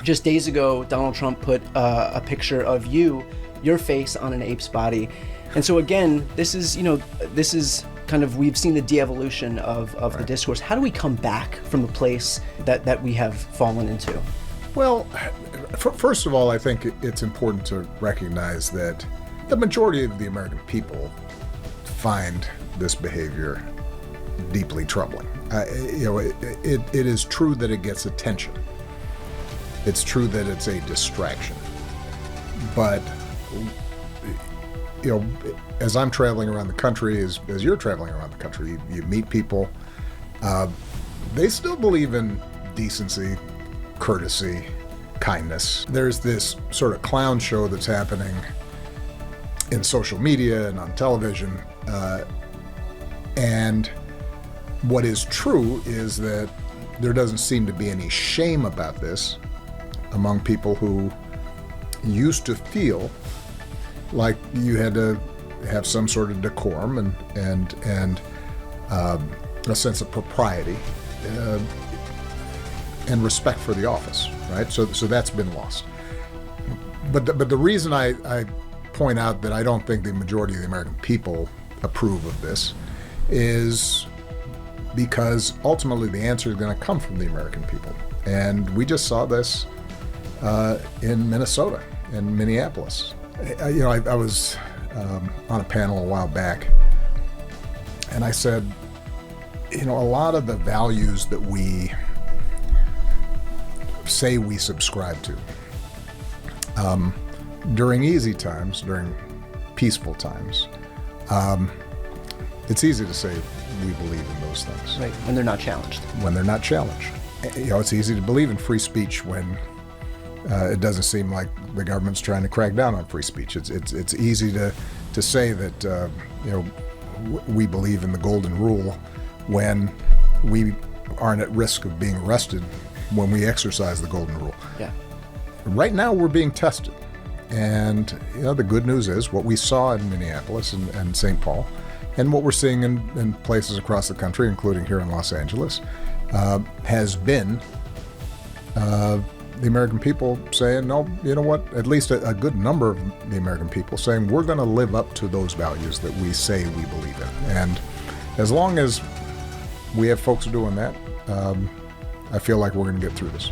Just days ago, Donald Trump put a picture of your face on an ape's body. And so again, this is kind of, we've seen the de-evolution of the discourse. How do we come back from the place that we have fallen into? Well, first of all, I think it's important to recognize that the majority of the American people find this behavior deeply troubling. It is true that it gets attention. It's true that it's a distraction. But, as I'm traveling around the country, as you're traveling around the country, you meet people, they still believe in decency, courtesy, kindness. There's this sort of clown show that's happening in social media and on television. And what is true is that there doesn't seem to be any shame about this among people who used to feel like you had to have some sort of decorum and a sense of propriety and respect for the office, right? So that's been lost. But the reason I point out that I don't think the majority of the American people approve of this is because ultimately the answer is going to come from the American people. And we just saw this in Minnesota, in Minneapolis. I was on a panel a while back, and I said, a lot of the values that we say we subscribe to, during easy times, during peaceful times, it's easy to say we believe in those things. Right, when they're not challenged. When they're not challenged. It's easy to believe in free speech when it doesn't seem like the government's trying to crack down on free speech. It's easy to say that we believe in the golden rule when we aren't at risk of being arrested when we exercise the golden rule. Yeah. Right now we're being tested. And the good news is what we saw in Minneapolis and St. Paul, and what we're seeing in places across the country, including here in Los Angeles, has been the American people saying, no, you know what, at least a good number of the American people saying we're going to live up to those values that we say we believe in. And as long as we have folks doing that, I feel like we're going to get through this.